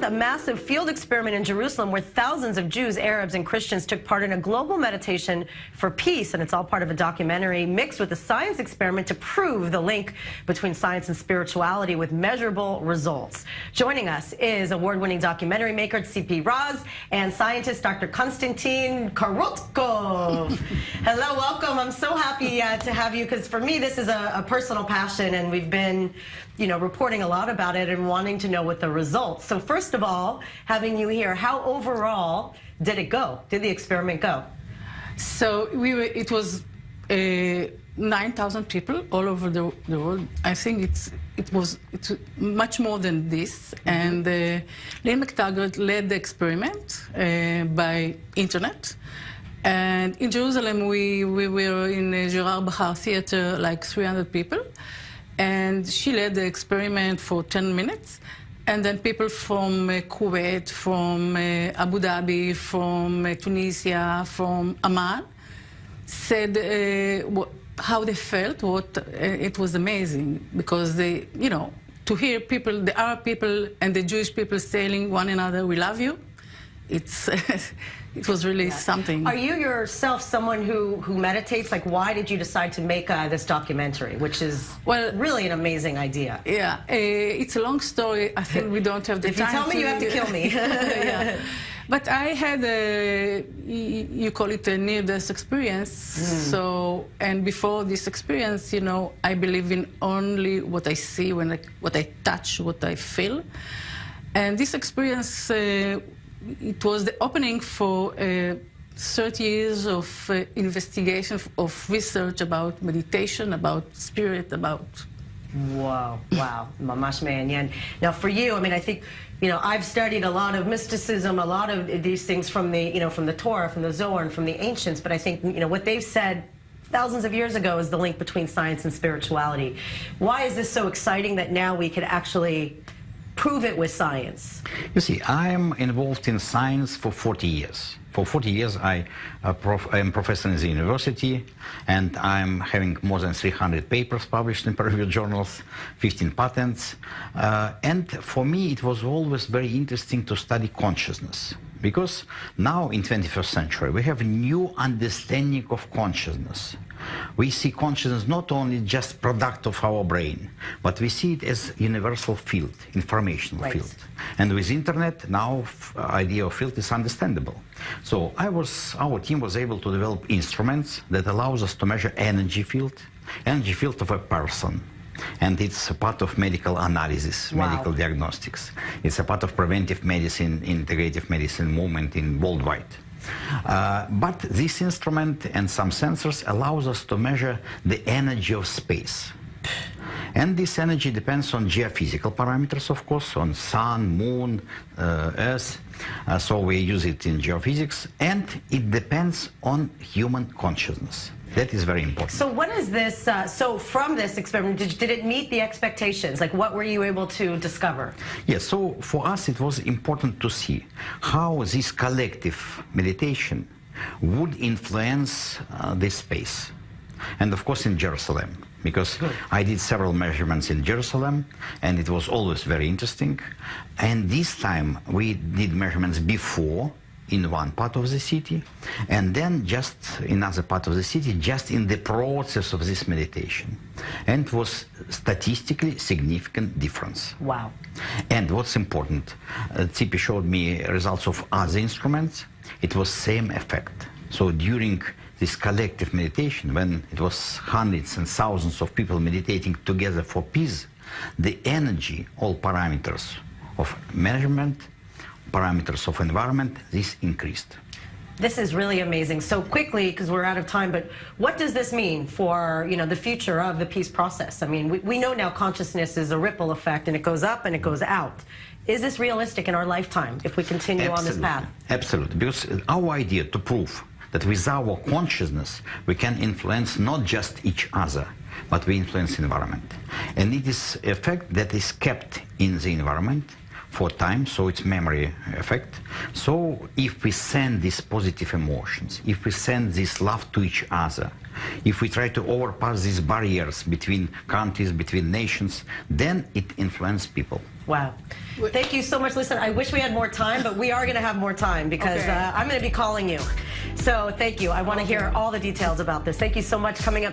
a massive field experiment in Jerusalem where thousands of Jews, Arabs, and Christians took part in a global meditation for peace. And it's all part of a documentary mixed with a science experiment to prove the link between science and spirituality with measurable results. Joining us is award-winning documentary maker Tzipi Raz and scientist Dr. Konstantin Korotkov. Hello, welcome. I'm so happy to have you, because for me this is a personal passion, and we've been reporting a lot about it and wanting to know what the results. So first of all, having you here, how overall did it go? Did the experiment go? So it was 9,000 people all over the world. I think it's much more than this. And Lynn McTaggart led the experiment by internet. And in Jerusalem, we were in Gerard Bahar Theater, like 300 people. And she led the experiment for 10 minutes. And then people from Kuwait, from Abu Dhabi, from Tunisia, from Amman said how they felt. It was amazing, because they, to hear people, the Arab people and the Jewish people telling one another, "We love you." It was really something. Are you yourself someone who meditates? Like, why did you decide to make this documentary, which is really an amazing idea? Yeah, it's a long story. I think we don't have the time. If you tell me, you have to kill me. Yeah. But I had you call it a near-death experience. So, and before this experience, I believe in only what I see, what I touch, what I feel. And this experience, it was the opening for 30 years of investigation, of research about meditation, about spirit, about... Wow, mamash ma'anyan. Now for you, I think, I've studied a lot of mysticism, a lot of these things from the, from the Torah, from the Zohar, and from the ancients, but I think, what they've said thousands of years ago is the link between science and spirituality. Why is this so exciting that now we could actually prove it with science? You see, I am involved in science for 40 years. For 40 years, I am professor in the university, and I'm having more than 300 papers published in peer-reviewed journals, 15 patents. And for me, it was always very interesting to study consciousness, because now in 21st century, we have a new understanding of consciousness. We see consciousness not only just product of our brain, but we see it as universal field, informational field. And with internet, now idea of field is understandable. So our team was able to develop instruments that allows us to measure energy field of a person. And it's a part of medical analysis, medical diagnostics. It's a part of preventive medicine, integrative medicine movement in worldwide. But this instrument and some sensors allows us to measure the energy of space. And this energy depends on geophysical parameters, of course, on sun, moon, earth. So we use it in geophysics, and it depends on human consciousness. That is very important. So what is this, so from this experiment, did it meet the expectations? Like, what were you able to discover? Yes, so for us it was important to see how this collective meditation would influence this space. And of course in Jerusalem, because I did several measurements in Jerusalem, and it was always very interesting. And this time we did measurements before, in one part of the city, and then just in another part of the city, just in the process of this meditation. And it was statistically significant difference. Wow. And what's important, Tzipi showed me results of other instruments. It was same effect. So during this collective meditation, when it was hundreds and thousands of people meditating together for peace, the energy, all parameters of measurement, parameters of environment, this increased. This is really amazing. So quickly, because we're out of time, but what does this mean for the future of the peace process? I mean, we know now consciousness is a ripple effect, and it goes up and it goes out. Is this realistic in our lifetime if we continue on this path? Absolutely, because our idea to prove that with our consciousness we can influence not just each other, but we influence the environment. And it is a fact that is kept in the environment for time, so it's memory effect. So if we send these positive emotions, if we send this love to each other, if we try to overpass these barriers between countries, between nations, then it influences people. Wow. Thank you so much. Listen, I wish we had more time, but we are going to have more time because I'm going to be calling you. So thank you. I want to hear all the details about this. Thank you so much. Coming up.